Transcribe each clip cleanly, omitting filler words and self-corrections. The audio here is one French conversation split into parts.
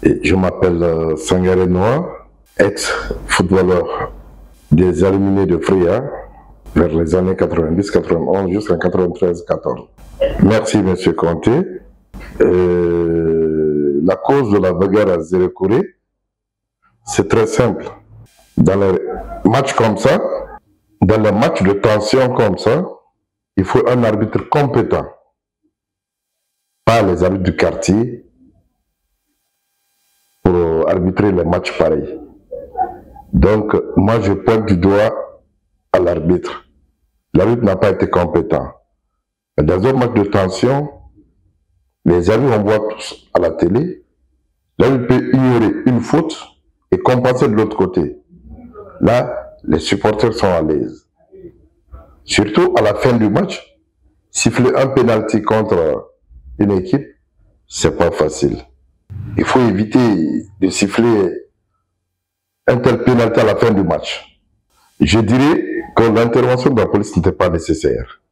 Et je m'appelle Sangaré Noir, ex-footballeur des Aluminés de Fria vers les années 90-91 jusqu'en 93-14. Merci M. Conté. La cause de la bagarre à Zérekouré, c'est très simple. Dans les matchs comme ça, dans les matchs de tension comme ça, il faut un arbitre compétent. Pas les arbitres du quartier pour arbitrer les matchs pareils. Donc, moi, je pointe du doigt à l'arbitre. L'arbitre n'a pas été compétent. Dans un match de tension, les arbitres, on voit tous à la télé, l'arbitre peut ignorer une faute et compenser de l'autre côté. Là, les supporters sont à l'aise. Surtout à la fin du match, siffler un penalty contre une équipe, c'est pas facile. Il faut éviter de siffler un tel penalty à la fin du match. Je dirais que l'intervention de la police n'était pas nécessaire,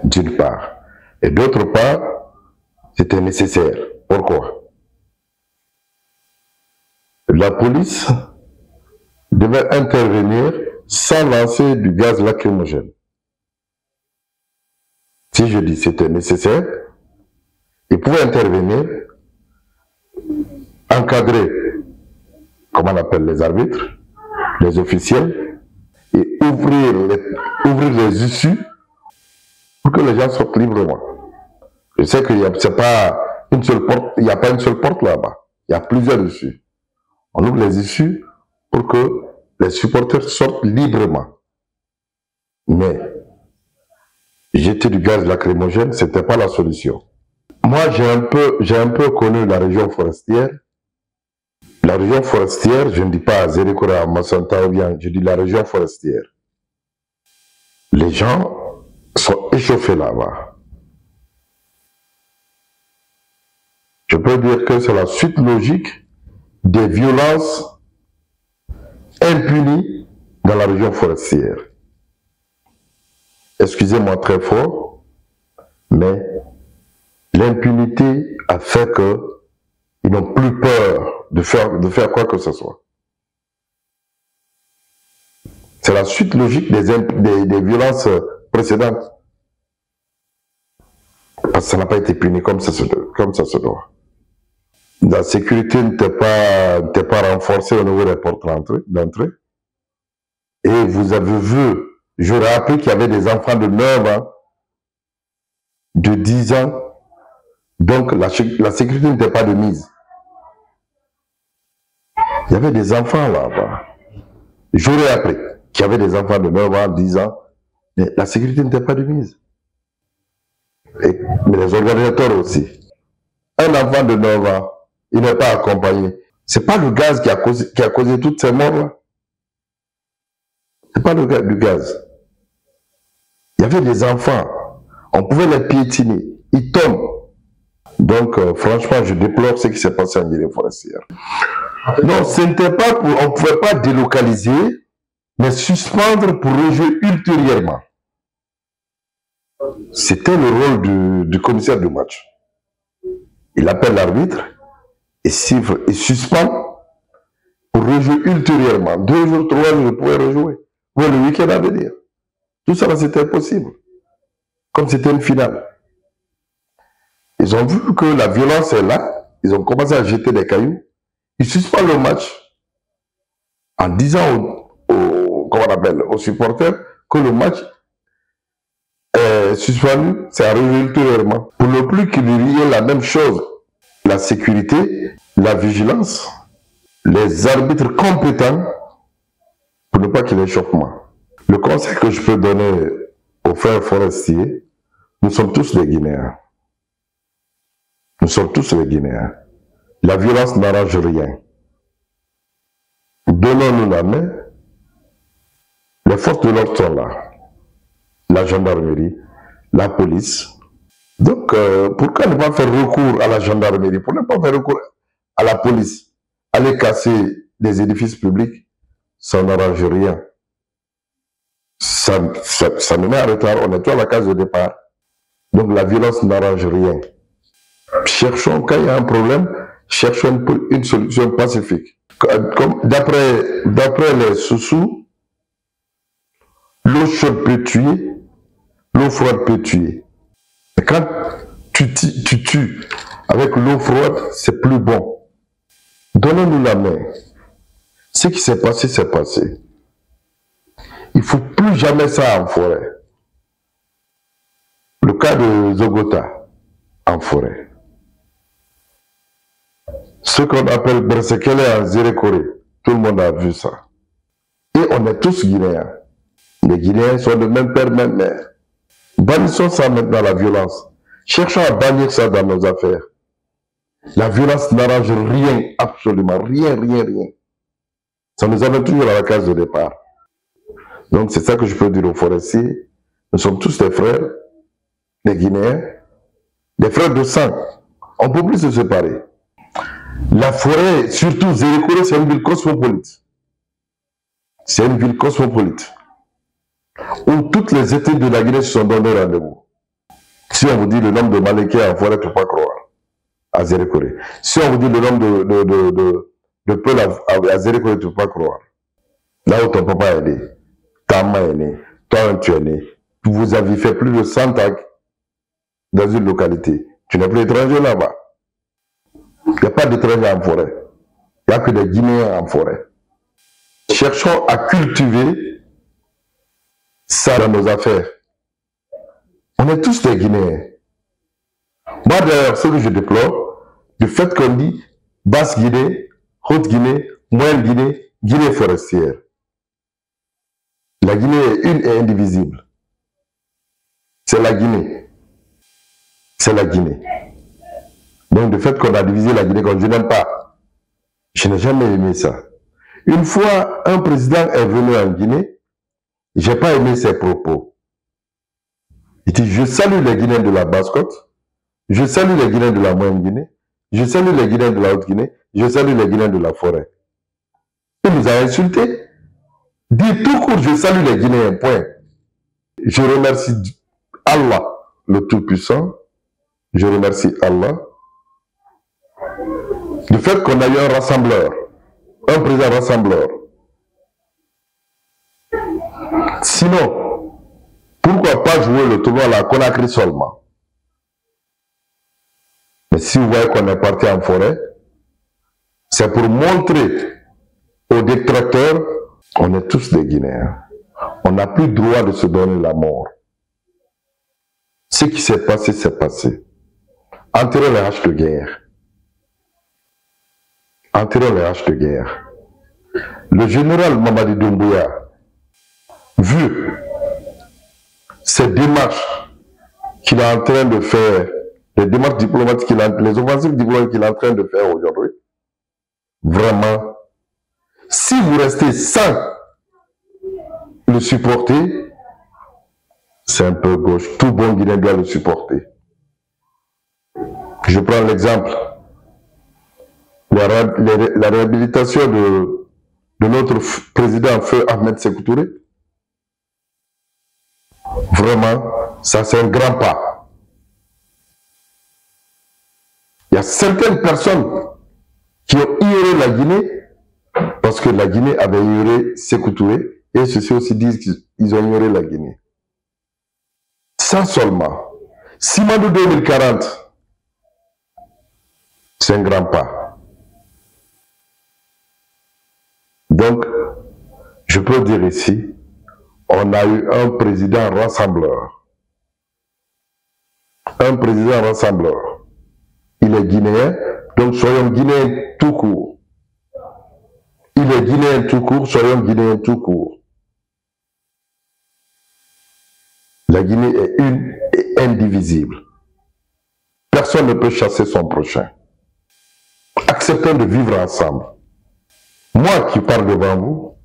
d'une part. Et d'autre part, c'était nécessaire. Pourquoi? La police devait intervenir sans lancer du gaz lacrymogène. Si je dis c'était nécessaire, ils pouvaient intervenir, encadrer, comme on appelle les arbitres, les officiels, et ouvrir les issues pour que les gens sortent librement. Je sais qu'il n'y a pas une seule porte là-bas, il y a plusieurs issues. On ouvre les issues pour que les supporters sortent librement. Mais jeter du gaz lacrymogène, ce n'était pas la solution. Moi, j'ai un peu connu la région forestière. La région forestière, je ne dis pas à Zérekouré, à Massanta ou bien, je dis la région forestière. Les gens sont échauffés là-bas. Je peux dire que c'est la suite logique des violences impunies dans la région forestière. Excusez-moi très fort, mais l'impunité a fait qu'ils n'ont plus peur de faire quoi que ce soit. C'est la suite logique des violences précédentes. Parce que ça n'a pas été puni comme ça se doit. La sécurité n'était pas renforcée au niveau des portes d'entrée. Et vous avez vu, j'aurais appris qu'il y avait des enfants de 9 ans, de 10 ans. Donc la sécurité n'était pas de mise. Il y avait des enfants là-bas. J'aurais appris qu'il y avait des enfants de 9 ans, 10 ans, mais la sécurité n'était pas de mise. Mais les organisateurs aussi. Un enfant de 9 ans, il n'est pas accompagné. C'est pas le gaz qui a causé toutes ces morts-là. C'est pas le gaz. Il y avait des enfants. On pouvait les piétiner. Ils tombent. Donc, franchement, je déplore ce qui s'est passé en Guinée forestière. Non, ce n'était pas on ne pouvait pas délocaliser, mais suspendre pour rejouer ultérieurement. C'était le rôle du commissaire du match. Il appelle l'arbitre et siffle et suspend pour rejouer ultérieurement. 2 jours, 3 jours, il pouvait rejouer. Pour le week-end à venir. Tout ça, c'était possible. Comme c'était une finale. Ils ont vu que la violence est là. Ils ont commencé à jeter des cailloux. Ils suspendent le match en disant aux supporters que le match est suspendu, c'est à rejouer ultérieurement. Pour ne plus qu'il y ait la même chose. La sécurité, la vigilance, les arbitres compétents pour ne pas qu'il y ait échauffement. Le conseil que je peux donner aux frères forestiers, nous sommes tous des Guinéens. Nous sommes tous les Guinéens. La violence n'arrange rien. Donnons-nous la main. Les forces de l'ordre sont là. La gendarmerie, la police. Donc, pourquoi ne pas faire recours à la gendarmerie? Pourquoi ne pas faire recours à la police? Aller casser des édifices publics, ça n'arrange rien. Ça nous met en retard, on est tous à la case de départ. Donc la violence n'arrange rien. Cherchons, quand il y a un problème, cherchons une solution pacifique. D'après les Soussous, l'eau chaude peut tuer, l'eau froide peut tuer. Mais quand tu tues avec l'eau froide, c'est plus bon. Donnons-nous la main. Ce qui s'est passé, c'est passé. Il ne faut plus jamais ça en forêt. Le cas de Zogota, en forêt. Ce qu'on appelle Bersekele en Zérékoré, tout le monde a vu ça. Et on est tous Guinéens. Les Guinéens sont de même père, même mère. Bannissons ça maintenant, la violence. Cherchons à bannir ça dans nos affaires. La violence n'arrange rien, absolument rien, rien, rien. Ça nous amène toujours à la case de départ. Donc c'est ça que je peux dire aux forestiers. Nous sommes tous des frères, des Guinéens, des frères de sang. On ne peut plus se séparer. La forêt, surtout Zérékoré, c'est une ville cosmopolite. C'est une ville cosmopolite. Où toutes les ethnies de la Guinée se sont donné rendez-vous. Si on vous dit le nombre de Malékés en forêt, tu ne peux pas croire. À Zérékoré. Si on vous dit le nombre de peuples à Zérékoré, tu ne peux pas croire. Là où ton papa est né, ta maman est née, toi tu es né, vous avez fait plus de 100 ans dans une localité. Tu n'es plus étranger là-bas. Il n'y a pas d'étrangers en forêt. Il n'y a que des Guinéens en forêt. Cherchons à cultiver ça dans nos affaires. On est tous des Guinéens. Moi d'ailleurs, ce que je déplore, le fait qu'on dit Basse-Guinée, Haute-Guinée, Moyenne-Guinée, Guinée forestière. La Guinée est une et indivisible. C'est la Guinée. C'est la Guinée. Donc le fait qu'on a divisé la Guinée comme je n'aime pas, je n'ai jamais aimé ça. Une fois, un président est venu en Guinée, je n'ai pas aimé ses propos. Il dit, je salue les Guinéens de la Basse-Côte, je salue les Guinéens de la Moyenne-Guinée, je salue les Guinéens de la Haute-Guinée, je salue les Guinéens de la forêt. Il nous a insultés. Dit tout court, je salue les Guinéens, point. Je remercie Allah, le Tout-Puissant. Je remercie Allah. Du fait qu'on a eu un rassembleur, un président rassembleur. Sinon, pourquoi pas jouer le tournoi à la Conakry seulement? Mais si vous voyez qu'on est parti en forêt, c'est pour montrer aux détracteurs on est tous des Guinéens. On n'a plus le droit de se donner la mort. Ce qui s'est passé, c'est passé. Enterrons les haches de guerre. Enterrons les haches de guerre. Le général Mamadi Doumbouya, vu ces démarches qu'il est en train de faire, les démarches diplomatiques, les offensives diplomatiques qu'il est en train de faire aujourd'hui, vraiment, si vous restez sans le supporter, c'est un peu gauche. Tout bon Guinéen doit le supporter. Je prends l'exemple. La réhabilitation de notre président Feu Ahmed Sékou Touré. Vraiment, ça c'est un grand pas. Il y a certaines personnes qui ont ignoré la Guinée parce que la Guinée avait ignoré Sékou Touré et ceux-ci aussi disent qu'ils ont ignoré la Guinée. Ça seulement. Simadou 2040, c'est un grand pas. Donc, je peux dire ici, on a eu un président rassembleur. Un président rassembleur. Il est guinéen, donc soyons guinéens tout court. Il est guinéen tout court, soyons guinéens tout court. La Guinée est une et indivisible. Personne ne peut chasser son prochain. Acceptons de vivre ensemble. Moi qui parle devant vous,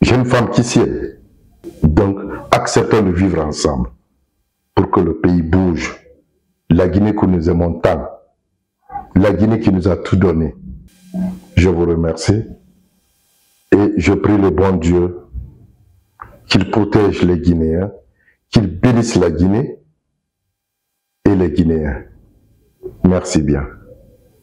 j'ai une femme qui sied. Donc, acceptons de vivre ensemble pour que le pays bouge. La Guinée que nous aimons tant. La Guinée qui nous a tout donné. Je vous remercie et je prie le bon Dieu qu'il protège les Guinéens, qu'il bénisse la Guinée et les Guinéens. Merci bien.